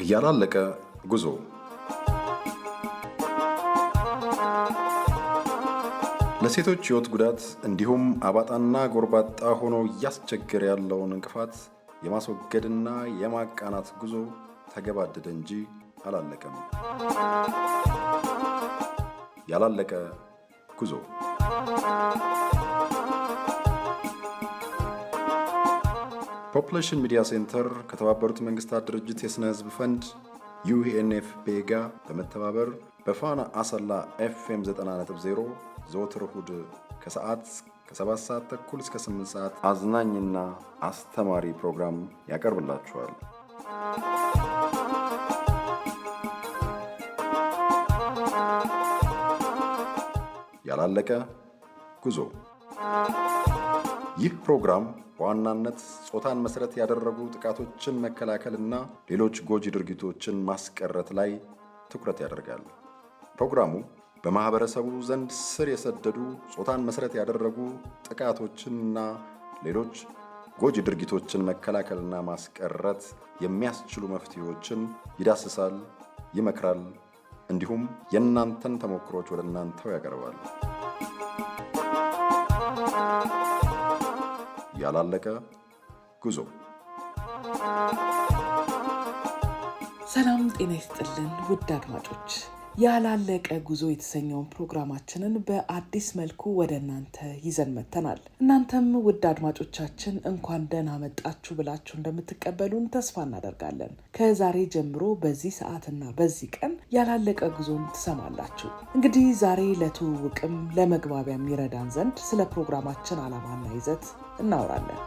ያላለቀ ጉዞ ለሴቶች ሕይወት ጉዳት እንዲሁም አባጣና ጎርባጣ ሆኖ እያስቸገረ ያለውን እንቅፋት የማስወገድና የማቃናት ጉዞ ተገባደደ እንጂ አላለቀም። ያላለቀ ጉዞ ፖፑሌሽን ሚዲያ ሴንተር ከተባበሩት መንግስታት ድርጅት የስነ ህዝብ ፈንድ UNFP ጋር በመተባበር በፋና አሰላ FM 90.0 ዘወትር እሁድ ከሰዓት ከ7 ሰዓት ተኩል እስከ 8 ሰዓት አዝናኝና አስተማሪ ፕሮግራም ያቀርብላችኋል። ያላለቀ ጉዞ። ይህ ፕሮግራም በዋናነት ጾታን መሰረት ያደረጉ ጥቃቶችን መከላከልና ሌሎች ጎጂ ድርጊቶችን ማስቀረት ላይ ትኩረት ያደርጋል። ፕሮግራሙ በማህበረሰቡ ዘንድ ስር የሰደዱ ጾታን መሰረት ያደረጉ ጥቃቶችንና ሌሎች ጎጂ ድርጊቶችን መከላከልና ማስቀረት የሚያስችሉ መፍትሄዎችን ይዳስሳል፣ ይመክራል፣ እንዲሁም የእናንተን ተሞክሮች ወደ እናንተው ያቀርባል። ያላለቀ ጉዞ። ሰላም ጤና ይስጥልን ውድ አድማጮች፣ ያላለቀ ጉዞ የተሰኘውን ፕሮግራማችንን በአዲስ መልኩ ወደ እናንተ ይዘን መጥተናል። እናንተም ውድ አድማጮቻችን እንኳን ደህና መጣችሁ ብላችሁ እንደምትቀበሉን ተስፋ እናደርጋለን። ከዛሬ ጀምሮ በዚህ ሰዓትና በዚህ ቀን ያላለቀ ጉዞን ትሰማላችሁ። እንግዲህ ዛሬ ለትውውቅም ለመግባቢያም ይረዳን ዘንድ ስለ ፕሮግራማችን ዓላማና ይዘት እናወራለን።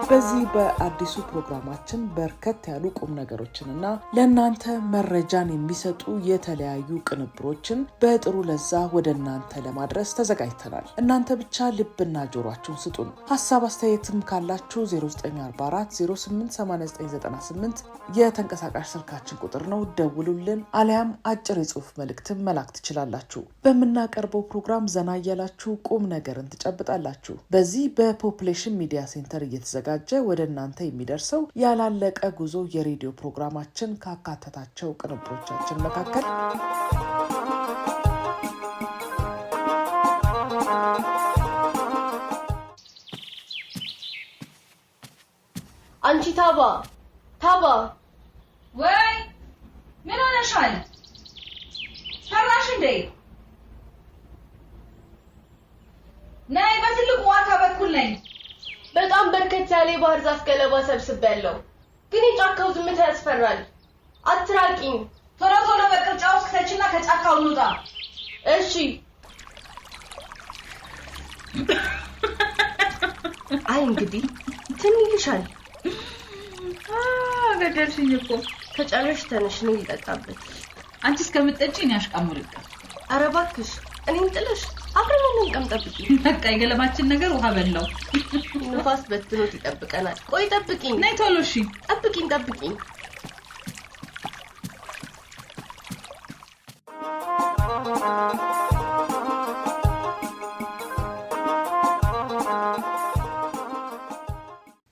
በዚህ በአዲሱ ፕሮግራማችን በርከት ያሉ ቁም ነገሮችንና ለእናንተ መረጃን የሚሰጡ የተለያዩ ቅንብሮችን በጥሩ ለዛ ወደ እናንተ ለማድረስ ተዘጋጅተናል። እናንተ ብቻ ልብና ጆሯችሁን ስጡን። ሀሳብ አስተያየትም ካላችሁ 0944088998 የተንቀሳቃሽ ስልካችን ቁጥር ነው፣ ደውሉልን። አሊያም አጭር የጽሁፍ መልእክትን መላክ ትችላላችሁ። በምናቀርበው ፕሮግራም ዘና እያላችሁ ቁም ነገርን ትጨብጣላችሁ። በዚህ በፖፑሌሽን ሚዲያ ሴንተር እየተዘጋጀ ወደ እናንተ የሚደርሰው ያላለቀ ጉዞ የሬዲዮ ፕሮግራማችን ካካተታቸው ቅንብሮቻችን መካከል አንቺ ታባ ወይ ምን ሆነሻል? ፈራሽ እንዴ? ነይ፣ በትልቁ ዋርካ በኩል ነኝ። በጣም በርከት ያለ ባህር ዛፍ ገለባ ሰብስቤያለሁ፣ ግን የጫካው ዝምታ ያስፈራል። አትራቂኝ። ቶሎ ቶሎ በቅርጫ ውስጥ ከተችና ከጫካው እንውጣ። እሺ። አይ እንግዲህ ትን ይልሻል። ገደልሽኝ እኮ። ከጨረሽ ተነሽ ነው ይጠጣበት። አንቺ እስከምትጠጪኝ ያሽቃሙልኝ። ኧረ እባክሽ እኔን ጥለሽ አብረን እንቀም። ጠብቂኝ። በቃ የገለባችን ነገር ውሃ በላው። ንፋስ በትኖት ይጠብቀናል። ቆይ ጠብቂኝ። ነይ ቶሎ። እሺ ጠብቂኝ።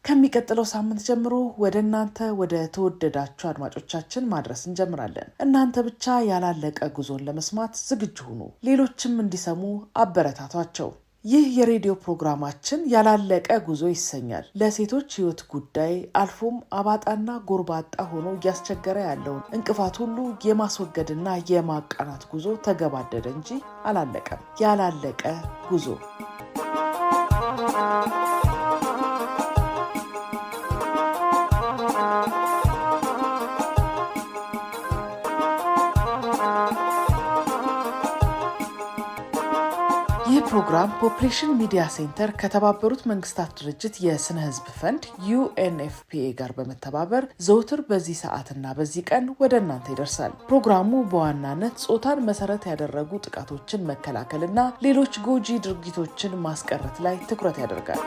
ከሚቀጥለው ሳምንት ጀምሮ ወደ እናንተ ወደ ተወደዳችሁ አድማጮቻችን ማድረስ እንጀምራለን። እናንተ ብቻ ያላለቀ ጉዞን ለመስማት ዝግጁ ሁኑ። ሌሎችም እንዲሰሙ አበረታቷቸው። ይህ የሬዲዮ ፕሮግራማችን ያላለቀ ጉዞ ይሰኛል። ለሴቶች ሕይወት ጉዳይ አልፎም አባጣና ጎርባጣ ሆኖ እያስቸገረ ያለውን እንቅፋት ሁሉ የማስወገድና የማቃናት ጉዞ ተገባደደ እንጂ አላለቀም። ያላለቀ ጉዞ። ይህ ፕሮግራም ፖፑሌሽን ሚዲያ ሴንተር ከተባበሩት መንግስታት ድርጅት የስነ ህዝብ ፈንድ UNFP ጋር በመተባበር ዘውትር በዚህ ሰዓትና በዚህ ቀን ወደ እናንተ ይደርሳል። ፕሮግራሙ በዋናነት ጾታን መሰረት ያደረጉ ጥቃቶችን መከላከልና ሌሎች ጎጂ ድርጊቶችን ማስቀረት ላይ ትኩረት ያደርጋል።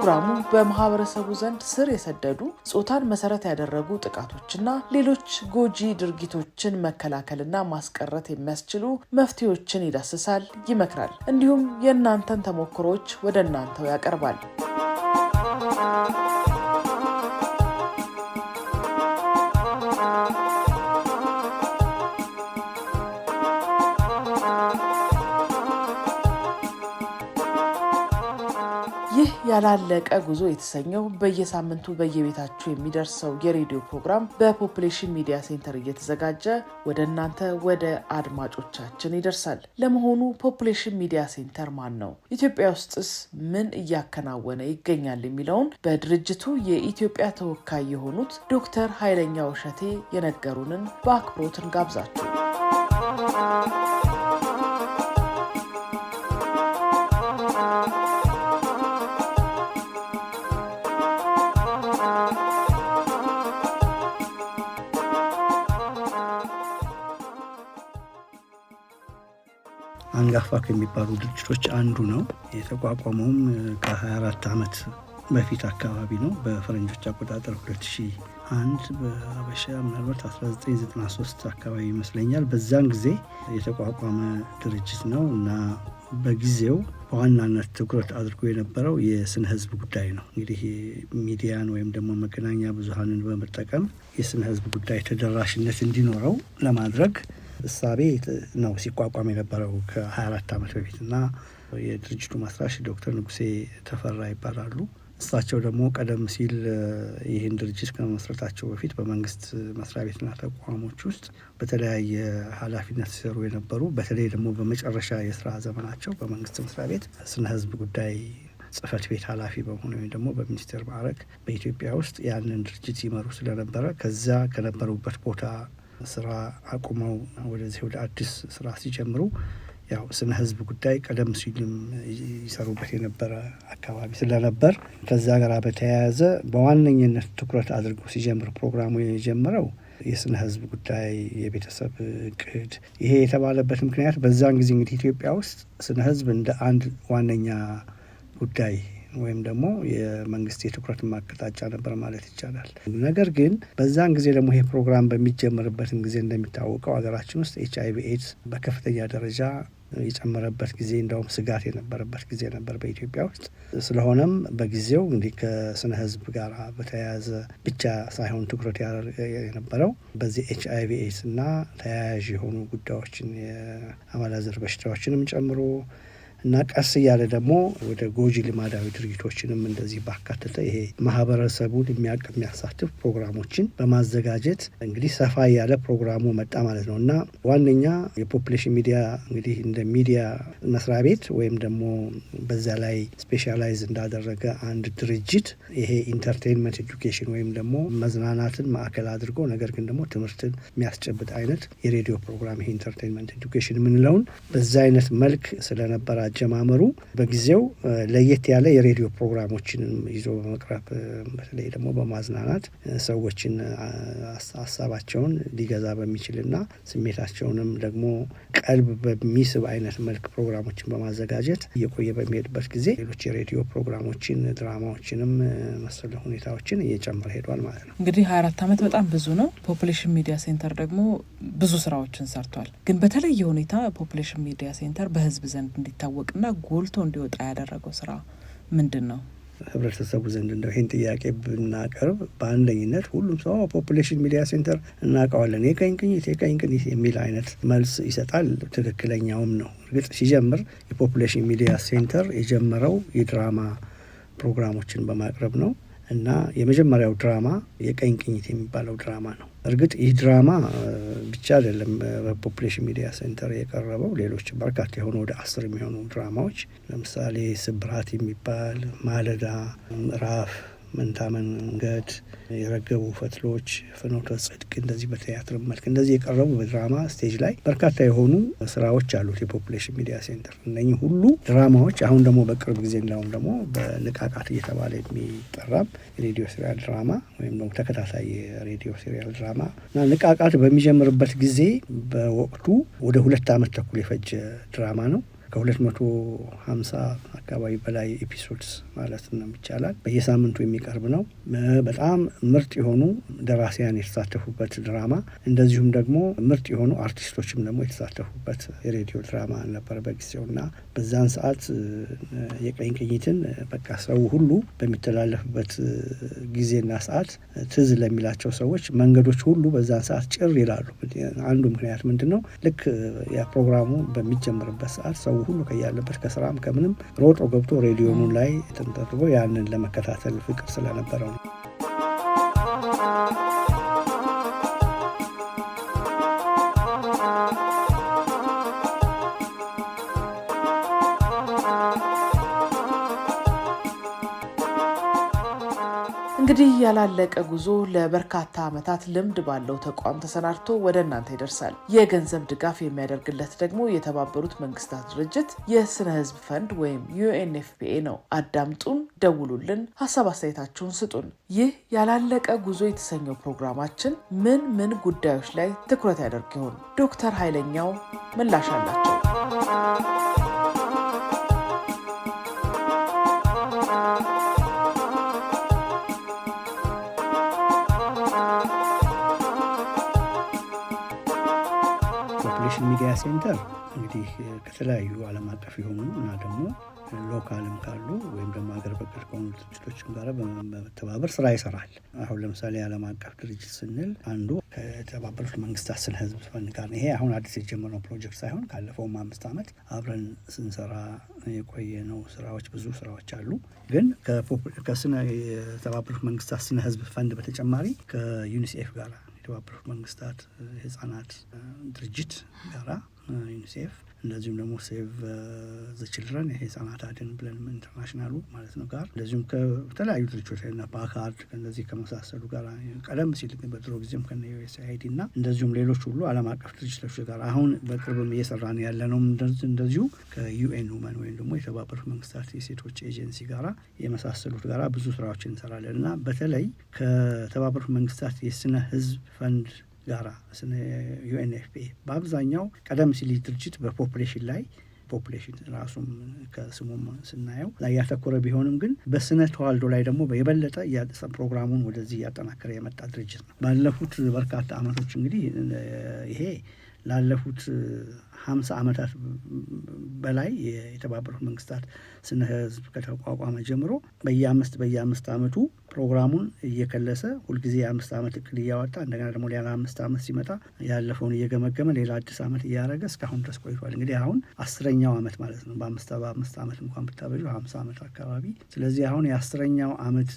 ፕሮግራሙ በማህበረሰቡ ዘንድ ስር የሰደዱ ጾታን መሰረት ያደረጉ ጥቃቶችና ሌሎች ጎጂ ድርጊቶችን መከላከልና ማስቀረት የሚያስችሉ መፍትሄዎችን ይዳስሳል፣ ይመክራል። እንዲሁም የእናንተን ተሞክሮች ወደ እናንተው ያቀርባል። ይህ ያላለቀ ጉዞ የተሰኘው በየሳምንቱ በየቤታችሁ የሚደርሰው የሬዲዮ ፕሮግራም በፖፑሌሽን ሚዲያ ሴንተር እየተዘጋጀ ወደ እናንተ ወደ አድማጮቻችን ይደርሳል። ለመሆኑ ፖፑሌሽን ሚዲያ ሴንተር ማን ነው? ኢትዮጵያ ውስጥስ ምን እያከናወነ ይገኛል? የሚለውን በድርጅቱ የኢትዮጵያ ተወካይ የሆኑት ዶክተር ኃይለኛው እሸቴ የነገሩንን በአክብሮት እንጋብዛችሁ። አንጋፋ ከሚባሉ ድርጅቶች አንዱ ነው። የተቋቋመውም ከ24 ዓመት በፊት አካባቢ ነው። በፈረንጆች አቆጣጠር 2001 በአበሻ ምናልባት 1993 አካባቢ ይመስለኛል። በዛን ጊዜ የተቋቋመ ድርጅት ነው እና በጊዜው በዋናነት ትኩረት አድርጎ የነበረው የስነ ህዝብ ጉዳይ ነው። እንግዲህ ሚዲያን ወይም ደግሞ መገናኛ ብዙሃንን በመጠቀም የስነ ህዝብ ጉዳይ ተደራሽነት እንዲኖረው ለማድረግ እሳቤ ነው ሲቋቋም የነበረው ከ24 ዓመት በፊት እና የድርጅቱ መስራች ዶክተር ንጉሴ ተፈራ ይባላሉ። እሳቸው ደግሞ ቀደም ሲል ይህን ድርጅት ከመመስረታቸው በፊት በመንግስት መስሪያ ቤትና ተቋሞች ውስጥ በተለያየ ኃላፊነት ሲሰሩ የነበሩ፣ በተለይ ደግሞ በመጨረሻ የስራ ዘመናቸው በመንግስት መስሪያ ቤት ስነ ህዝብ ጉዳይ ጽህፈት ቤት ኃላፊ በመሆኑ ወይም ደግሞ በሚኒስቴር ማዕረግ በኢትዮጵያ ውስጥ ያንን ድርጅት ይመሩ ስለነበረ ከዛ ከነበሩበት ቦታ ስራ አቁመው ወደዚህ ወደ አዲስ ስራ ሲጀምሩ ያው ስነ ህዝብ ጉዳይ ቀደም ሲልም ይሰሩበት የነበረ አካባቢ ስለነበር ከዛ ጋር በተያያዘ በዋነኝነት ትኩረት አድርጎ ሲጀምር ፕሮግራሙ የጀመረው የስነ ህዝብ ጉዳይ፣ የቤተሰብ እቅድ። ይሄ የተባለበት ምክንያት በዛን ጊዜ እንግዲህ ኢትዮጵያ ውስጥ ስነ ህዝብ እንደ አንድ ዋነኛ ጉዳይ ወይም ደግሞ የመንግስት የትኩረት ማቅጣጫ ነበር ማለት ይቻላል። ነገር ግን በዛን ጊዜ ደግሞ ይሄ ፕሮግራም በሚጀመርበትን ጊዜ እንደሚታወቀው ሀገራችን ውስጥ HIV ኤድስ በከፍተኛ ደረጃ የጨመረበት ጊዜ፣ እንደውም ስጋት የነበረበት ጊዜ ነበር በኢትዮጵያ ውስጥ። ስለሆነም በጊዜው እንግዲህ ከስነ ህዝብ ጋር በተያያዘ ብቻ ሳይሆን ትኩረት የነበረው በዚህ HIV ኤድስ እና ተያያዥ የሆኑ ጉዳዮችን የአባላዘር በሽታዎችንም ጨምሮ እና ቀስ እያለ ደግሞ ወደ ጎጂ ልማዳዊ ድርጊቶችንም እንደዚህ ባካተተ ይሄ ማህበረሰቡን የሚያሳትፍ ፕሮግራሞችን በማዘጋጀት እንግዲህ ሰፋ ያለ ፕሮግራሙ መጣ ማለት ነው እና ዋነኛ የፖፑሌሽን ሚዲያ እንግዲህ እንደ ሚዲያ መስሪያ ቤት ወይም ደግሞ በዛ ላይ ስፔሻላይዝ እንዳደረገ አንድ ድርጅት ይሄ ኢንተርቴንመንት ኤዱኬሽን ወይም ደግሞ መዝናናትን ማዕከል አድርጎ ነገር ግን ደግሞ ትምህርትን የሚያስጨብጥ አይነት የሬዲዮ ፕሮግራም ይሄ ኢንተርቴንመንት ኤዱኬሽን የምንለውን በዛ አይነት መልክ ስለነበረ አጀማመሩ በጊዜው ለየት ያለ የሬዲዮ ፕሮግራሞችንም ይዞ በመቅረብ በተለይ ደግሞ በማዝናናት ሰዎችን ሀሳባቸውን ሊገዛ በሚችልና ስሜታቸውንም ደግሞ ቀልብ በሚስብ አይነት መልክ ፕሮግራሞችን በማዘጋጀት እየቆየ በሚሄድበት ጊዜ ሌሎች የሬዲዮ ፕሮግራሞችን፣ ድራማዎችንም መሰለ ሁኔታዎችን እየጨመረ ሄዷል ማለት ነው። እንግዲህ 24 ዓመት በጣም ብዙ ነው። ፖፑሌሽን ሚዲያ ሴንተር ደግሞ ብዙ ስራዎችን ሰርቷል። ግን በተለየ ሁኔታ ፖፑሌሽን ሚዲያ ሴንተር በህዝብ ዘንድ እንዲታወቅና ጎልቶ እንዲወጣ ያደረገው ስራ ምንድን ነው? ህብረተሰቡ ዘንድ እንደው ይህን ጥያቄ ብናቀርብ በአንደኝነት ሁሉም ሰው ፖፑሌሽን ሚዲያ ሴንተር እናውቀዋለን፣ የቀኝ ቅኝት የሚል አይነት መልስ ይሰጣል። ትክክለኛውም ነው። እርግጥ ሲጀምር የፖፑሌሽን ሚዲያ ሴንተር የጀመረው የድራማ ፕሮግራሞችን በማቅረብ ነው እና የመጀመሪያው ድራማ የቀኝ ቅኝት የሚባለው ድራማ ነው። እርግጥ ይህ ድራማ ብቻ አይደለም በፖፑሌሽን ሚዲያ ሴንተር የቀረበው። ሌሎች በርካታ የሆኑ ወደ 10 የሚሆኑ ድራማዎች ለምሳሌ ስብራት የሚባል፣ ማለዳ፣ ምዕራፍ፣ መንታ መንገድ፣ የረገቡ ፈትሎች፣ ፍኖተ ጽድቅ እንደዚህ በቲያትር መልክ እንደዚህ የቀረቡ በድራማ ስቴጅ ላይ በርካታ የሆኑ ስራዎች አሉት የፖፑሌሽን ሚዲያ ሴንተር። እነኚህ ሁሉ ድራማዎች አሁን ደግሞ በቅርብ ጊዜ እንዳሁን ደግሞ በንቃቃት እየተባለ የሚጠራም የሬዲዮ ሲሪያል ድራማ ወይም ደግሞ ተከታታይ የሬዲዮ ሲሪያል ድራማ እና ንቃቃት በሚጀምርበት ጊዜ በወቅቱ ወደ 2 ዓመት ተኩል የፈጀ ድራማ ነው። ከ250 አካባቢ በላይ ኤፒሶድስ ማለት ነው ይቻላል በየሳምንቱ የሚቀርብ ነው። በጣም ምርጥ የሆኑ ደራሲያን የተሳተፉበት ድራማ፣ እንደዚሁም ደግሞ ምርጥ የሆኑ አርቲስቶችም ደግሞ የተሳተፉበት የሬዲዮ ድራማ ነበር በጊዜውና በዛን ሰዓት የቀኝ ቅኝትን በቃ ሰው ሁሉ በሚተላለፍበት ጊዜና ሰዓት ትዝ ለሚላቸው ሰዎች መንገዶች ሁሉ በዛን ሰዓት ጭር ይላሉ። አንዱ ምክንያት ምንድነው? ልክ ያ ፕሮግራሙ በሚጀምርበት ሰዓት ሰው ሁሉ ከያለበት ከስራም ከምንም ሮጦ ገብቶ ሬዲዮኑ ላይ ተንጠርቦ ያንን ለመከታተል ፍቅር ስለነበረው ነው። እንግዲህ ያላለቀ ጉዞ ለበርካታ ዓመታት ልምድ ባለው ተቋም ተሰናድቶ ወደ እናንተ ይደርሳል። የገንዘብ ድጋፍ የሚያደርግለት ደግሞ የተባበሩት መንግስታት ድርጅት የስነ ህዝብ ፈንድ ወይም UNFPA ነው። አዳምጡን፣ ደውሉልን፣ ሀሳብ አስተያየታችሁን ስጡን። ይህ ያላለቀ ጉዞ የተሰኘው ፕሮግራማችን ምን ጉዳዮች ላይ ትኩረት ያደርግ ይሆን? ዶክተር ኃይለኛው ምላሽ አላቸው። ፖፑሌሽን ሚዲያ ሴንተር እንግዲህ ከተለያዩ ዓለም አቀፍ የሆኑ እና ደግሞ ሎካልም ካሉ ወይም ደግሞ ሀገር በቀል ከሆኑ ድርጅቶችም ጋር በመተባበር ስራ ይሰራል። አሁን ለምሳሌ የዓለም አቀፍ ድርጅት ስንል አንዱ ከተባበሩት መንግስታት ስነ ህዝብ ፈንድ ጋር፣ ይሄ አሁን አዲስ የጀመረው ፕሮጀክት ሳይሆን ካለፈውም 5 ዓመት አብረን ስንሰራ የቆየ ነው። ስራዎች ብዙ ስራዎች አሉ። ግን ከተባበሩት መንግስታት ስነ ህዝብ ፈንድ በተጨማሪ ከዩኒሴፍ ጋር የተባበሩት መንግስታት የህፃናት ድርጅት ጋራ ዩኒሴፍ፣ እንደዚሁም ደግሞ ሴቭ ዘ ችልድረን የህፃናት አድን ብለን ኢንተርናሽናሉ ማለት ነው ጋር፣ እንደዚሁም ከተለያዩ ድርጅቶች እና ፓካርድ እንደዚህ ከመሳሰሉ ጋር ቀደም ሲል በድሮ ጊዜም ከነ USAID እና እንደዚሁም ሌሎች ሁሉ ዓለም አቀፍ ድርጅቶች ጋር አሁን በቅርብም እየሰራን ያለ ነው። እንደዚሁ ከዩኤን ውመን ወይም ደግሞ የተባበሩት መንግስታት የሴቶች ኤጀንሲ ጋራ የመሳሰሉት ጋራ ብዙ ስራዎችን እንሰራለን እና በተለይ ከተባበሩት መንግስታት የስነ ህዝብ ፈንድ ጋራ UNFPA በአብዛኛው ቀደም ሲል ድርጅት በፖፑሌሽን ላይ ፖፑሌሽን ራሱም ከስሙም ስናየው ላይ ያተኮረ ቢሆንም ግን በስነ ተዋልዶ ላይ ደግሞ የበለጠ ፕሮግራሙን ወደዚህ እያጠናከረ የመጣ ድርጅት ነው። ባለፉት በርካታ ዓመቶች እንግዲህ ይሄ ላለፉት 50 ዓመታት በላይ የተባበሩት መንግስታት ስነ ህዝብ ከተቋቋመ ጀምሮ በየ5 ዓመቱ ፕሮግራሙን እየከለሰ ሁልጊዜ የ5 ዓመት እቅድ እያወጣ እንደገና ደግሞ ሌላ 5 ዓመት ሲመጣ ያለፈውን እየገመገመ ሌላ አዲስ ዓመት እያደረገ እስካሁን ድረስ ቆይቷል። እንግዲህ አሁን 10ኛው ዓመት ማለት ነው። በ5 ዓመት እንኳን ብታበጁ 50 ዓመት አካባቢ። ስለዚህ አሁን የ10ኛው ዓመት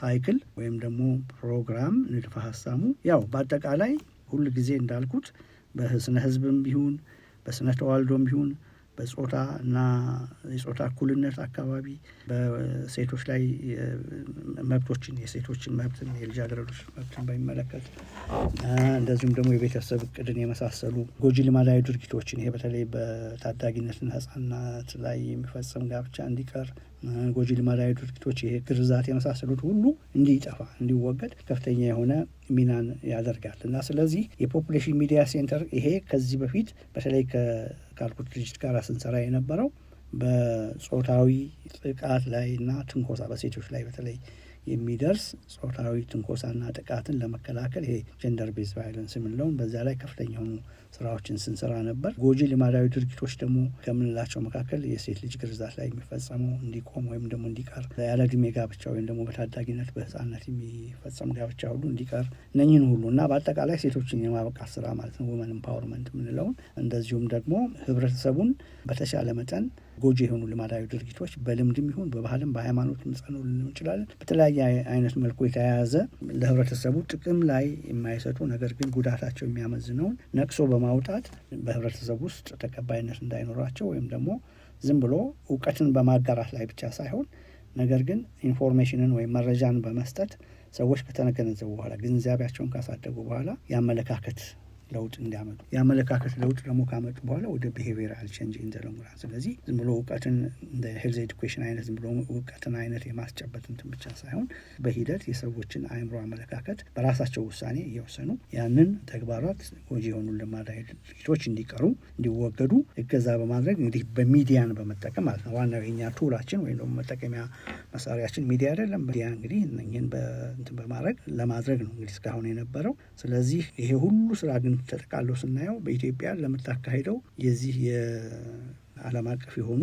ሳይክል ወይም ደግሞ ፕሮግራም ንድፈ ሀሳቡ ያው በአጠቃላይ ሁል ጊዜ እንዳልኩት በስነ ህዝብም ቢሆን በስነ ተዋልዶም ቢሆን በጾታ እና የጾታ እኩልነት አካባቢ በሴቶች ላይ መብቶችን የሴቶችን መብትን የልጃገረዶች መብትን በሚመለከት እንደዚሁም ደግሞ የቤተሰብ እቅድን የመሳሰሉ ጎጂ ልማዳዊ ድርጊቶችን ይሄ በተለይ በታዳጊነትና ህጻናት ላይ የሚፈጸም ጋብቻ እንዲቀር ጎጂ ልማዳዊ ድርጊቶች ይሄ ግርዛት የመሳሰሉት ሁሉ እንዲጠፋ እንዲወገድ ከፍተኛ የሆነ ሚናን ያደርጋል እና ስለዚህ የፖፑሌሽን ሚዲያ ሴንተር ይሄ ከዚህ በፊት በተለይ ካልኩት ድርጅት ጋር ስንሰራ የነበረው በጾታዊ ጥቃት ላይ እና ትንኮሳ በሴቶች ላይ በተለይ የሚደርስ ጾታዊ ትንኮሳና ጥቃትን ለመከላከል ይሄ ጀንደር ቤዝ ቫዮለንስ የምንለውን በዛ ላይ ከፍተኛ የሆኑ ስራዎችን ስንሰራ ነበር። ጎጂ ልማዳዊ ድርጊቶች ደግሞ ከምንላቸው መካከል የሴት ልጅ ግርዛት ላይ የሚፈጸመው እንዲቆም ወይም ደግሞ እንዲቀር፣ ያለ ዕድሜ ጋብቻ ወይም ደግሞ በታዳጊነት በህፃነት የሚፈጸም ጋብቻ ሁሉ እንዲቀር፣ እነኝህን ሁሉ እና በአጠቃላይ ሴቶችን የማበቃት ስራ ማለት ነው ውመን ኢምፓወርመንት የምንለውን እንደዚሁም ደግሞ ህብረተሰቡን በተሻለ መጠን ጎጂ የሆኑ ልማዳዊ ድርጊቶች በልምድም ይሁን በባህልም በሃይማኖት ምጸኑ ልንሆን እንችላለን በተለያየ አይነት መልኩ የተያያዘ ለህብረተሰቡ ጥቅም ላይ የማይሰጡ ነገር ግን ጉዳታቸው የሚያመዝነውን ነቅሶ በማውጣት በህብረተሰቡ ውስጥ ተቀባይነት እንዳይኖራቸው ወይም ደግሞ ዝም ብሎ እውቀትን በማጋራት ላይ ብቻ ሳይሆን ነገር ግን ኢንፎርሜሽንን ወይም መረጃን በመስጠት ሰዎች ከተገነዘቡ በኋላ ግንዛቤያቸውን ካሳደጉ በኋላ የአመለካከት ለውጥ እንዲያመጡ የአመለካከት ለውጥ ደግሞ ካመጡ በኋላ ወደ ቢሄቪየራል ቼንጅ እንደለሙራ ስለዚህ ዝም ብሎ እውቀትን እንደ ሄልዝ ኤዱኬሽን አይነት ዝም ብሎ እውቀትን አይነት የማስጨበጥ እንትን ብቻ ሳይሆን በሂደት የሰዎችን አእምሮ አመለካከት በራሳቸው ውሳኔ እየወሰኑ ያንን ተግባራት ጎጂ የሆኑ ልማዳዊ ድርጊቶች እንዲቀሩ እንዲወገዱ እገዛ በማድረግ እንግዲህ በሚዲያን በመጠቀም ማለት ነው። ዋናው የኛ ቱላችን ወይም ደግሞ መጠቀሚያ መሳሪያችን ሚዲያ አይደለም። ሚዲያ እንግዲህ እነኝህን በእንትን በማድረግ ለማድረግ ነው እንግዲህ እስካሁን የነበረው። ስለዚህ ይሄ ሁሉ ስራ ግን ተጠቃሎ ስናየው በኢትዮጵያ ለምታካሄደው የዚህ የዓለም አቀፍ የሆኑ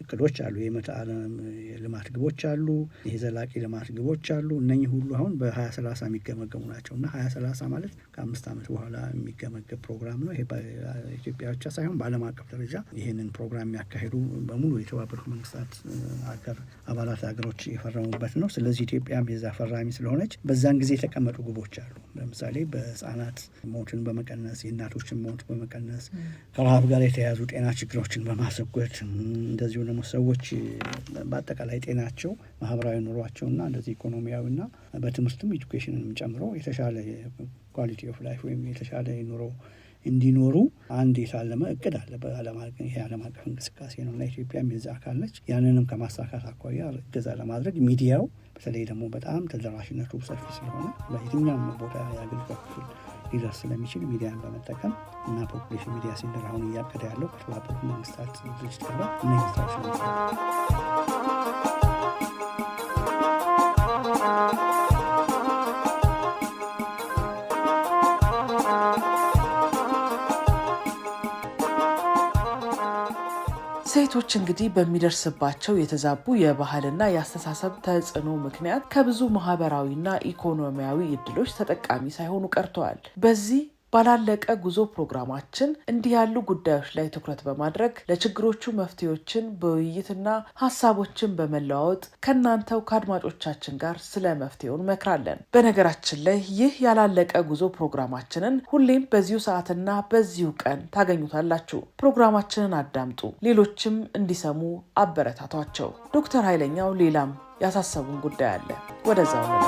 እቅዶች አሉ። የምዕተ ዓለም የልማት ግቦች አሉ። የዘላቂ ልማት ግቦች አሉ። እነኚህ ሁሉ አሁን በ2030 የሚገመገሙ ናቸው እና 2030 ማለት ከ5 ዓመት በኋላ የሚገመገብ ፕሮግራም ነው። ይሄ በኢትዮጵያ ብቻ ሳይሆን በዓለም አቀፍ ደረጃ ይህንን ፕሮግራም የሚያካሂዱ በሙሉ የተባበሩት መንግስታት አባላት ሀገሮች የፈረሙበት ነው። ስለዚህ ኢትዮጵያም የዛ ፈራሚ ስለሆነች በዛን ጊዜ የተቀመጡ ግቦች አሉ። ለምሳሌ በህፃናት ሞትን በመቀነስ የእናቶችን ሞት በመቀነስ ከረሃብ ጋር የተያያዙ ጤና ችግሮችን በማስወገድ እንደዚሁ ደግሞ ሰዎች በአጠቃላይ ጤናቸው ማህበራዊ ኑሯቸውና እንደዚህ ኢኮኖሚያዊና በትምህርትም ኤዱኬሽንንም ጨምሮ የተሻለ ኳሊቲ ኦፍ ላይፍ ወይም የተሻለ ኑሮ እንዲኖሩ አንድ የታለመ እቅድ አለ። በዓለም አቀፍ እንቅስቃሴ ነው እና ኢትዮጵያም የዛ አካል ነች። ያንንም ከማሳካት አኳያ እገዛ ለማድረግ ሚዲያው በተለይ ደግሞ በጣም ተደራሽነቱ ሰፊ ስለሆነ በየትኛውም ቦታ የአገሪቷ ክፍል ሊደርስ ስለሚችል ሚዲያን በመጠቀም እና ፖፑሌሽን ሚዲያ ሴንተር አሁን እያቀደ ያለው ከተባበሩት መንግስታት ድርጅት ጋር እነዚህ ስራዎች ነው። ሴቶች እንግዲህ በሚደርስባቸው የተዛቡ የባህልና የአስተሳሰብ ተጽዕኖ ምክንያት ከብዙ ማህበራዊና ኢኮኖሚያዊ እድሎች ተጠቃሚ ሳይሆኑ ቀርተዋል። በዚህ ባላለቀ ጉዞ ፕሮግራማችን እንዲህ ያሉ ጉዳዮች ላይ ትኩረት በማድረግ ለችግሮቹ መፍትሄዎችን በውይይትና ሀሳቦችን በመለዋወጥ ከእናንተው ከአድማጮቻችን ጋር ስለ መፍትሄው እንመክራለን። በነገራችን ላይ ይህ ያላለቀ ጉዞ ፕሮግራማችንን ሁሌም በዚሁ ሰዓትና በዚሁ ቀን ታገኙታላችሁ። ፕሮግራማችንን አዳምጡ፣ ሌሎችም እንዲሰሙ አበረታቷቸው። ዶክተር ኃይለኛው ሌላም ያሳሰቡን ጉዳይ አለ። ወደዛው ነው።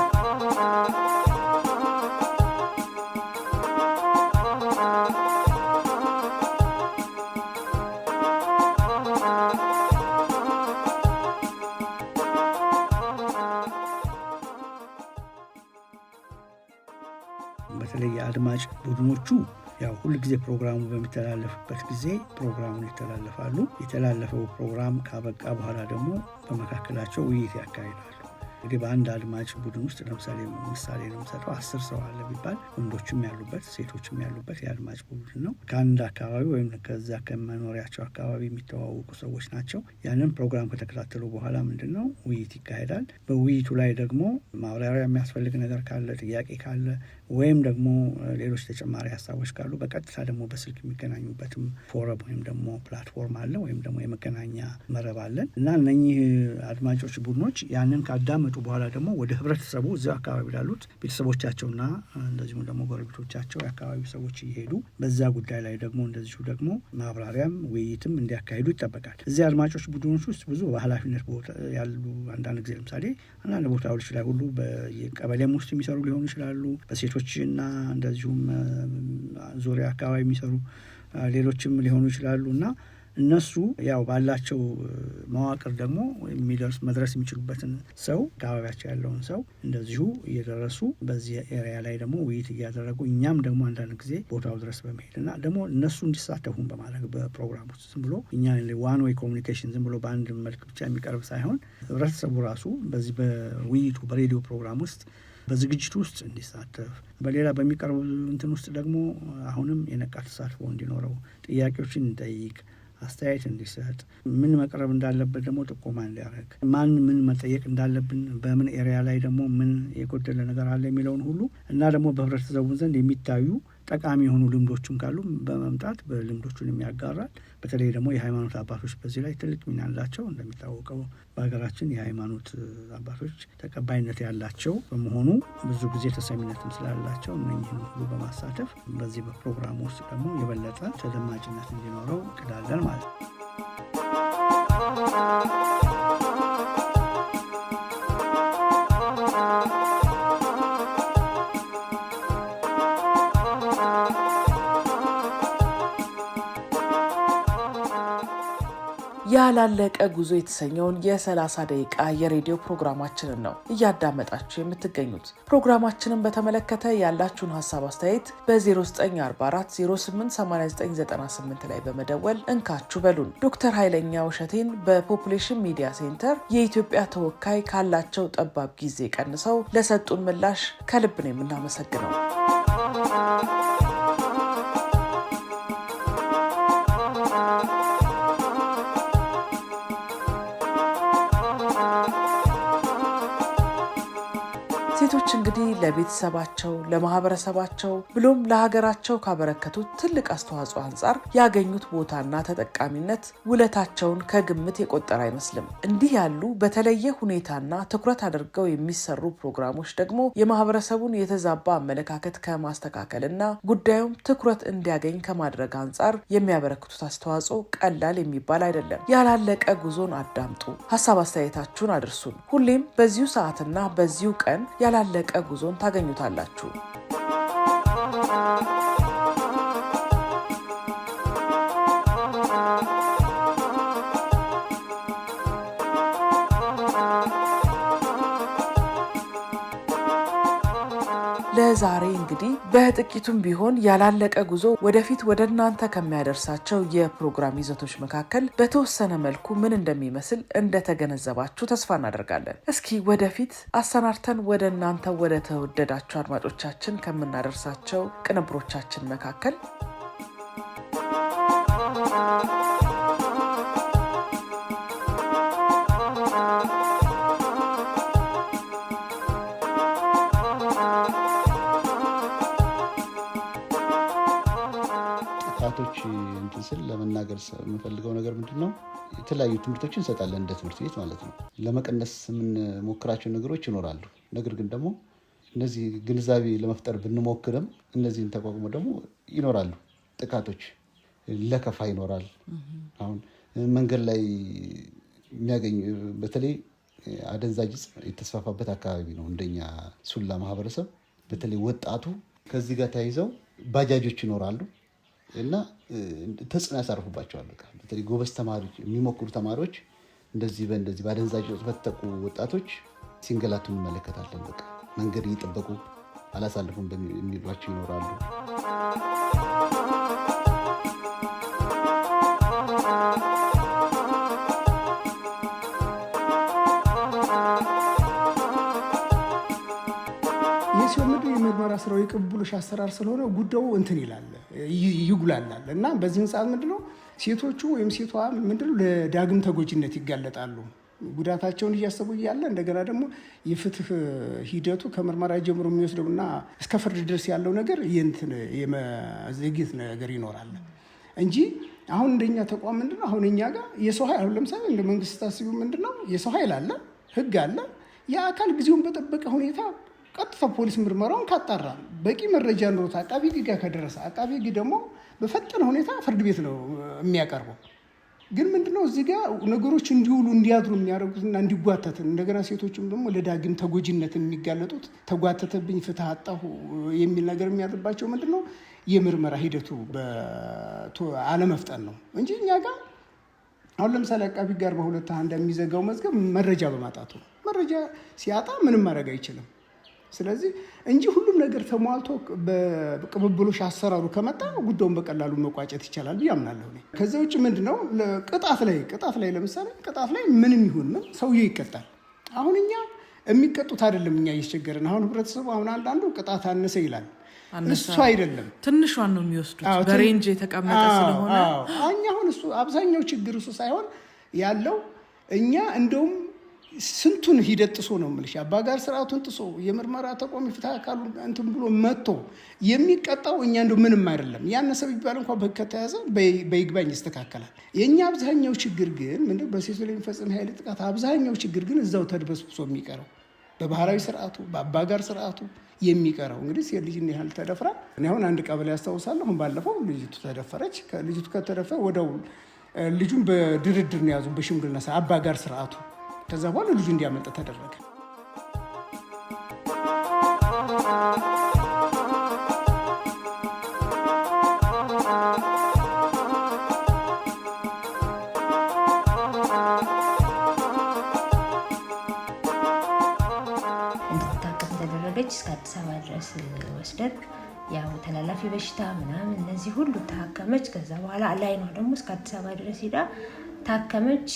በተለይ የአድማጭ ቡድኖቹ ያው ሁሉ ጊዜ ፕሮግራሙ በሚተላለፍበት ጊዜ ፕሮግራሙን ይተላለፋሉ። የተላለፈው ፕሮግራም ካበቃ በኋላ ደግሞ በመካከላቸው ውይይት ያካሂዳሉ። እንግዲህ በአንድ አድማጭ ቡድን ውስጥ ለምሳሌ ምሳሌ ነው የምሰጠው 10 ሰው አለ ቢባል ወንዶችም ያሉበት ሴቶችም ያሉበት የአድማጭ ቡድን ነው። ከአንድ አካባቢ ወይም ከዛ ከመኖሪያቸው አካባቢ የሚተዋወቁ ሰዎች ናቸው። ያንን ፕሮግራም ከተከታተሉ በኋላ ምንድነው ውይይት ይካሄዳል። በውይይቱ ላይ ደግሞ ማብራሪያ የሚያስፈልግ ነገር ካለ፣ ጥያቄ ካለ ወይም ደግሞ ሌሎች ተጨማሪ ሀሳቦች ካሉ በቀጥታ ደግሞ በስልክ የሚገናኙበትም ፎረም ወይም ደግሞ ፕላትፎርም አለ ወይም ደግሞ የመገናኛ መረብ አለን እና እነኚህ አድማጮች ቡድኖች ያንን ካዳመጡ በኋላ ደግሞ ወደ ህብረተሰቡ እዚያው አካባቢ ላሉት ቤተሰቦቻቸውና እንደዚሁም ደግሞ ጎረቤቶቻቸው የአካባቢ ሰዎች እየሄዱ በዛ ጉዳይ ላይ ደግሞ እንደዚሁ ደግሞ ማብራሪያም ውይይትም እንዲያካሂዱ ይጠበቃል። እዚህ አድማጮች ቡድኖች ውስጥ ብዙ በኃላፊነት ቦታ ያሉ አንዳንድ ጊዜ ለምሳሌ አንዳንድ ቦታዎች ላይ ሁሉ በቀበሌም ውስጥ የሚሰሩ ሊሆኑ ይችላሉ። በሴቶችና እንደዚሁም ዙሪያ አካባቢ የሚሰሩ ሌሎችም ሊሆኑ ይችላሉ እና እነሱ ያው ባላቸው መዋቅር ደግሞ መድረስ የሚችሉበትን ሰው አካባቢያቸው ያለውን ሰው እንደዚሁ እየደረሱ በዚህ ኤሪያ ላይ ደግሞ ውይይት እያደረጉ እኛም ደግሞ አንዳንድ ጊዜ ቦታው ድረስ በመሄድ እና ደግሞ እነሱ እንዲሳተፉን በማድረግ በፕሮግራም ውስጥ ዝም ብሎ እኛ ዋን ዌይ ኮሚኒኬሽን ዝም ብሎ በአንድ መልክ ብቻ የሚቀርብ ሳይሆን ህብረተሰቡ ራሱ በዚህ በውይይቱ በሬዲዮ ፕሮግራም ውስጥ በዝግጅቱ ውስጥ እንዲሳተፍ በሌላ በሚቀርቡ እንትን ውስጥ ደግሞ አሁንም የነቃ ተሳትፎ እንዲኖረው ጥያቄዎችን እንጠይቅ፣ አስተያየት እንዲሰጥ፣ ምን መቅረብ እንዳለበት ደግሞ ጥቆማ እንዲያደርግ፣ ማን ምን መጠየቅ እንዳለብን፣ በምን ኤሪያ ላይ ደግሞ ምን የጎደለ ነገር አለ የሚለውን ሁሉ እና ደግሞ በህብረተሰቡ ዘንድ የሚታዩ ጠቃሚ የሆኑ ልምዶችም ካሉ በመምጣት በልምዶቹን የሚያጋራል። በተለይ ደግሞ የሃይማኖት አባቶች በዚህ ላይ ትልቅ ሚና አላቸው። እንደሚታወቀው በሀገራችን የሃይማኖት አባቶች ተቀባይነት ያላቸው በመሆኑ ብዙ ጊዜ ተሰሚነትም ስላላቸው እነኝህን ሁሉ በማሳተፍ በዚህ በፕሮግራሙ ውስጥ ደግሞ የበለጠ ተደማጭነት እንዲኖረው እቅዳለን ማለት ነው። ያላለቀ ጉዞ የተሰኘውን የ30 ደቂቃ የሬዲዮ ፕሮግራማችንን ነው እያዳመጣችሁ የምትገኙት። ፕሮግራማችንን በተመለከተ ያላችሁን ሀሳብ አስተያየት በ0944 088998 ላይ በመደወል እንካችሁ በሉን። ዶክተር ኃይለኛ ውሸቴን በፖፑሌሽን ሚዲያ ሴንተር የኢትዮጵያ ተወካይ ካላቸው ጠባብ ጊዜ ቀንሰው ለሰጡን ምላሽ ከልብ ነው የምናመሰግነው። ሴቶች እንግዲህ ለቤተሰባቸው ለማህበረሰባቸው ብሎም ለሀገራቸው ካበረከቱት ትልቅ አስተዋጽኦ አንጻር ያገኙት ቦታና ተጠቃሚነት ውለታቸውን ከግምት የቆጠረ አይመስልም። እንዲህ ያሉ በተለየ ሁኔታና ትኩረት አድርገው የሚሰሩ ፕሮግራሞች ደግሞ የማህበረሰቡን የተዛባ አመለካከት ከማስተካከልና ጉዳዩም ትኩረት እንዲያገኝ ከማድረግ አንጻር የሚያበረክቱት አስተዋጽኦ ቀላል የሚባል አይደለም። ያላለቀ ጉዞን አዳምጡ፣ ሀሳብ አስተያየታችሁን አድርሱን። ሁሌም በዚሁ ሰዓትና በዚሁ ቀን ያላለቀ ጉዞን ታገኙታላችሁ። ለዛሬ እንግዲህ በጥቂቱም ቢሆን ያላለቀ ጉዞ ወደፊት ወደ እናንተ ከሚያደርሳቸው የፕሮግራም ይዘቶች መካከል በተወሰነ መልኩ ምን እንደሚመስል እንደተገነዘባችሁ ተስፋ እናደርጋለን። እስኪ ወደፊት አሰናርተን ወደ እናንተ ወደ ተወደዳችሁ አድማጮቻችን ከምናደርሳቸው ቅንብሮቻችን መካከል እንትን ስል ለመናገር የምፈልገው ነገር ምንድነው የተለያዩ ትምህርቶችን እንሰጣለን እንደ ትምህርት ቤት ማለት ነው። ለመቀነስ የምንሞክራቸው ነገሮች ይኖራሉ። ነገር ግን ደግሞ እነዚህ ግንዛቤ ለመፍጠር ብንሞክርም እነዚህን ተቋቁሞ ደግሞ ይኖራሉ ጥቃቶች፣ ለከፋ ይኖራል። አሁን መንገድ ላይ የሚያገኝ በተለይ አደንዛዥ ዕፅ የተስፋፋበት አካባቢ ነው እንደኛ ሱላ ማህበረሰብ። በተለይ ወጣቱ ከዚህ ጋር ተያይዘው ባጃጆች ይኖራሉ እና ተጽዕኖ ያሳርፉባቸዋል። በተለይ ጎበዝ ተማሪዎች የሚሞክሩ ተማሪዎች እንደዚህ በአደንዛዥ ዕፅ በተጠቁ ወጣቶች ሲንገላቱ እንመለከታለን። በቃ መንገድ እየጠበቁ አላሳልፉም የሚሏቸው ይኖራሉ። የምርመራ ስራው የቅብብሎሽ አሰራር ስለሆነ ጉዳዩ እንትን ይላል ይጉላላል እና በዚህ ሰዓት ምንድነው ሴቶቹ ወይም ሴቷ ምንድነው ለዳግም ተጎጂነት ይጋለጣሉ። ጉዳታቸውን እያሰቡ እያለ እንደገና ደግሞ የፍትህ ሂደቱ ከምርመራ ጀምሮ የሚወስደውና እስከ ፍርድ ድረስ ያለው ነገር የእንትን የመዘግየት ነገር ይኖራል እንጂ አሁን እንደኛ ተቋም ምንድነው አሁን እኛ ጋር የሰው ኃይል አሁን ለምሳሌ እንደ መንግስት ታስቡ ምንድነው የሰው ኃይል አለ፣ ህግ አለ። የአካል ጊዜውን በጠበቀ ሁኔታ ቀጥታ ፖሊስ ምርመራውን ካጣራ በቂ መረጃ ኖሮት አቃቢ ህግ ጋር ከደረሰ አቃቢ ህግ ደግሞ በፈጠነ ሁኔታ ፍርድ ቤት ነው የሚያቀርበው። ግን ምንድነው እዚህ ጋር ነገሮች እንዲውሉ እንዲያድሩ የሚያደርጉትና እንዲጓተት እንደገና ሴቶችም ደግሞ ለዳግም ተጎጂነት የሚጋለጡት ተጓተተብኝ ፍትህ አጣሁ የሚል ነገር የሚያደርባቸው ምንድነው የምርመራ ሂደቱ አለመፍጠን ነው እንጂ እኛ ጋር አሁን ለምሳሌ አቃቢ ጋር በሁለት አንድ የሚዘጋው መዝገብ መረጃ በማጣቱ መረጃ ሲያጣ ምንም ማድረግ አይችልም። ስለዚህ እንጂ ሁሉም ነገር ተሟልቶ በቅብብሎሽ አሰራሩ ከመጣ ጉዳዩን በቀላሉ መቋጨት ይቻላል ብዬ አምናለሁ። ከዛ ውጭ ምንድነው ቅጣት ላይ ለምሳሌ ቅጣት ላይ ምንም ይሁን ምን ሰውዬው ይቀጣል። አሁን እኛ የሚቀጡት አይደለም እኛ እየቸገረን አሁን ህብረተሰቡ አሁን አንዳንዱ ቅጣት አነሰ ይላል። እሱ አይደለም ትንሿን ነው የሚወስዱት በሬንጅ የተቀመጠ ስለሆነ እኛ አሁን እሱ አብዛኛው ችግር እሱ ሳይሆን ያለው እኛ እንደውም ስንቱን ሂደት ጥሶ ነው የምልሽ አባጋር ስርዓቱን ጥሶ የምርመራ ተቋም የፍትህ አካሉ እንትን ብሎ መጥቶ የሚቀጣው እኛ እንደው ምንም አይደለም። ያነሰ ቢባል እንኳን በከተያዘ በይግባኝ ይስተካከላል። የኛ አብዛኛው ችግር ግን ምንድነው በሴቶች ላይ የሚፈጸም ኃይል ጥቃት አብዛኛው ችግር ግን እዛው ተድበስብሶ የሚቀረው በባህላዊ ስርዓቱ በአባጋር ስርዓቱ የሚቀረው እንግዲህ ሴት ልጅ እንዲህ ያህል ተደፍራ እኔ አሁን አንድ ቀበሌ ያስታውሳለሁ። አሁን ባለፈው ልጅቱ ተደፈረች። ልጅቱ ከተደፈረ ወደው ልጁን በድርድር ነው ያዙ በሽምግልና አባጋር ስርዓቱ። ከዛ በኋላ ልጁ እንዲያመልጥ ተደረገ። ወስደት ያው ተላላፊ በሽታ ምናምን እነዚህ ሁሉ ታከመች። ከዛ በኋላ አላይኗ ደግሞ እስከ አዲስ አበባ ድረስ ሄዳ ታከመች።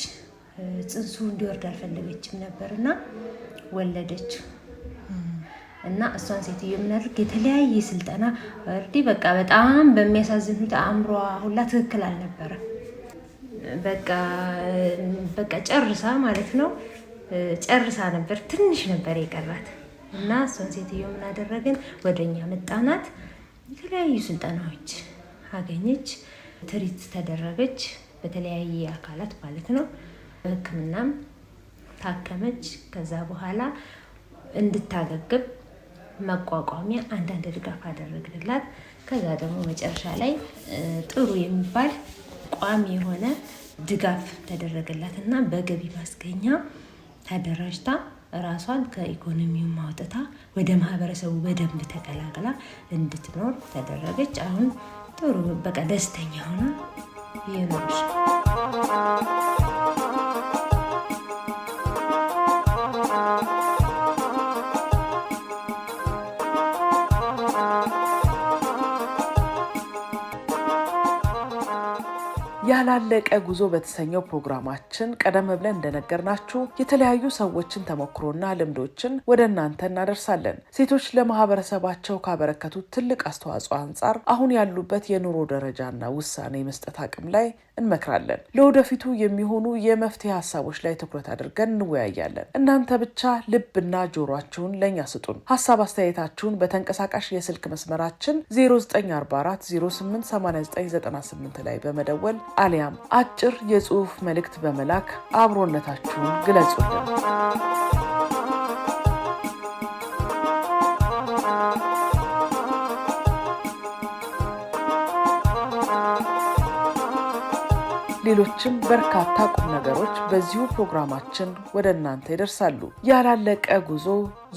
ጽንሱ እንዲወርድ አልፈለገችም ነበርና ወለደች። እና እሷን ሴትዮ ምናልክ የተለያየ ስልጠና ወርዲ በቃ በጣም በሚያሳዝን ሁኔታ አእምሯ ሁላ ትክክል አልነበረም። በቃ ጨርሳ ማለት ነው ጨርሳ ነበር። ትንሽ ነበር የቀራት እና እሷን ሴትዮ ምን አደረግን? ወደኛ መጣናት። የተለያዩ ስልጠናዎች አገኘች፣ ትሪት ተደረገች በተለያየ አካላት ማለት ነው። ሕክምናም ታከመች። ከዛ በኋላ እንድታገግም መቋቋሚያ አንዳንድ ድጋፍ አደረግንላት። ከዛ ደግሞ መጨረሻ ላይ ጥሩ የሚባል ቋሚ የሆነ ድጋፍ ተደረገላት እና በገቢ ማስገኛ ተደራጅታ ራሷን ከኢኮኖሚው ማውጣታ ወደ ማህበረሰቡ በደንብ ተቀላቅላ እንድትኖር ተደረገች። አሁን ጥሩ በቃ ደስተኛ ሆና እየኖረች ያላለቀ ጉዞ በተሰኘው ፕሮግራማችን ቀደም ብለን እንደነገርናችሁ የተለያዩ ሰዎችን ተሞክሮና ልምዶችን ወደ እናንተ እናደርሳለን። ሴቶች ለማህበረሰባቸው ካበረከቱት ትልቅ አስተዋጽኦ አንጻር አሁን ያሉበት የኑሮ ደረጃና ውሳኔ መስጠት አቅም ላይ እንመክራለን። ለወደፊቱ የሚሆኑ የመፍትሄ ሀሳቦች ላይ ትኩረት አድርገን እንወያያለን። እናንተ ብቻ ልብና ጆሮአችሁን ለኛ ስጡን። ሀሳብ አስተያየታችሁን በተንቀሳቃሽ የስልክ መስመራችን 0944 088998 ላይ በመደወል አሊያም አጭር የጽሑፍ መልእክት በመላክ አብሮነታችሁን ግለጹልን። ሌሎችም በርካታ ቁም ነገሮች በዚሁ ፕሮግራማችን ወደ እናንተ ይደርሳሉ። ያላለቀ ጉዞ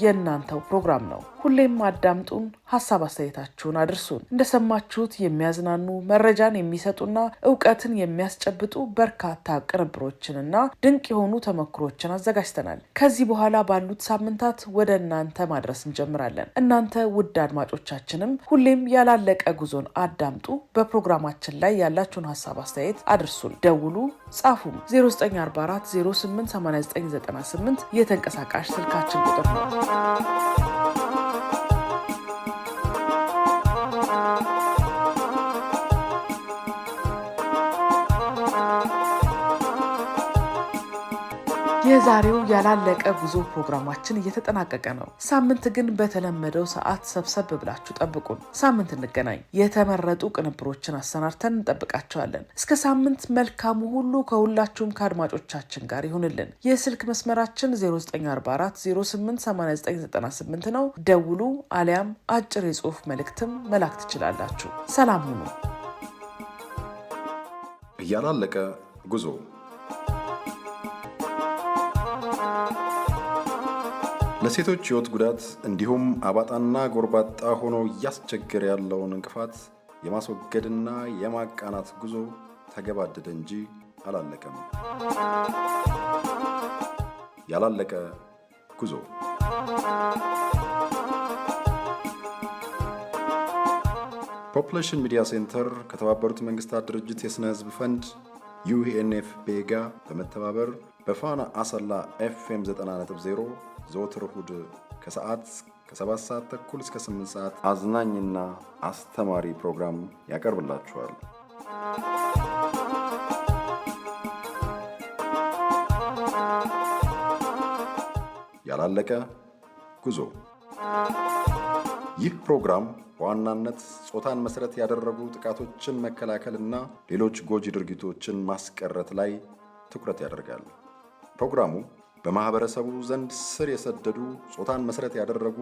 የእናንተው ፕሮግራም ነው። ሁሌም አዳምጡን፣ ሀሳብ አስተያየታችሁን አድርሱን። እንደሰማችሁት የሚያዝናኑ መረጃን የሚሰጡና እውቀትን የሚያስጨብጡ በርካታ ቅንብሮችንና ድንቅ የሆኑ ተሞክሮችን አዘጋጅተናል። ከዚህ በኋላ ባሉት ሳምንታት ወደ እናንተ ማድረስ እንጀምራለን። እናንተ ውድ አድማጮቻችንም ሁሌም ያላለቀ ጉዞን አዳምጡ። በፕሮግራማችን ላይ ያላችሁን ሀሳብ አስተያየት አድርሱን። ደውሉ፣ ጻፉም። 0944 088998 የተንቀሳቃሽ ስልካችን ቁጥር ነው። የዛሬው ያላለቀ ጉዞ ፕሮግራማችን እየተጠናቀቀ ነው። ሳምንት ግን በተለመደው ሰዓት ሰብሰብ ብላችሁ ጠብቁን። ሳምንት እንገናኝ። የተመረጡ ቅንብሮችን አሰናድተን እንጠብቃቸዋለን። እስከ ሳምንት መልካሙ ሁሉ ከሁላችሁም ከአድማጮቻችን ጋር ይሁንልን። የስልክ መስመራችን 0944 088998 ነው። ደውሉ፣ አሊያም አጭር የጽሑፍ መልእክትም መላክ ትችላላችሁ። ሰላም ሁኑ። ያላለቀ ጉዞ ለሴቶች ሕይወት ጉዳት እንዲሁም አባጣና ጎርባጣ ሆኖ እያስቸገረ ያለውን እንቅፋት የማስወገድና የማቃናት ጉዞ ተገባደደ እንጂ አላለቀም። ያላለቀ ጉዞ ፖፑሌሽን ሚዲያ ሴንተር ከተባበሩት መንግስታት ድርጅት የስነ ህዝብ ፈንድ UNFP ጋር በመተባበር በፋና አሰላ FM 90.0 ዘወትር እሁድ ከሰዓት ከ7 ሰዓት ተኩል እስከ 8 ሰዓት አዝናኝና አስተማሪ ፕሮግራም ያቀርብላችኋል። ያላለቀ ጉዞ። ይህ ፕሮግራም በዋናነት ጾታን መሰረት ያደረጉ ጥቃቶችን መከላከልና ሌሎች ጎጂ ድርጊቶችን ማስቀረት ላይ ትኩረት ያደርጋል። ፕሮግራሙ በማህበረሰቡ ዘንድ ስር የሰደዱ ጾታን መሰረት ያደረጉ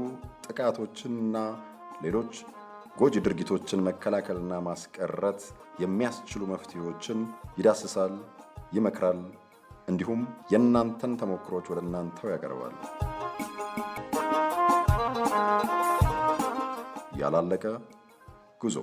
ጥቃቶችንና ሌሎች ጎጂ ድርጊቶችን መከላከልና ማስቀረት የሚያስችሉ መፍትሄዎችን ይዳስሳል፣ ይመክራል፣ እንዲሁም የእናንተን ተሞክሮች ወደ እናንተው ያቀርባል። ያላለቀ ጉዞ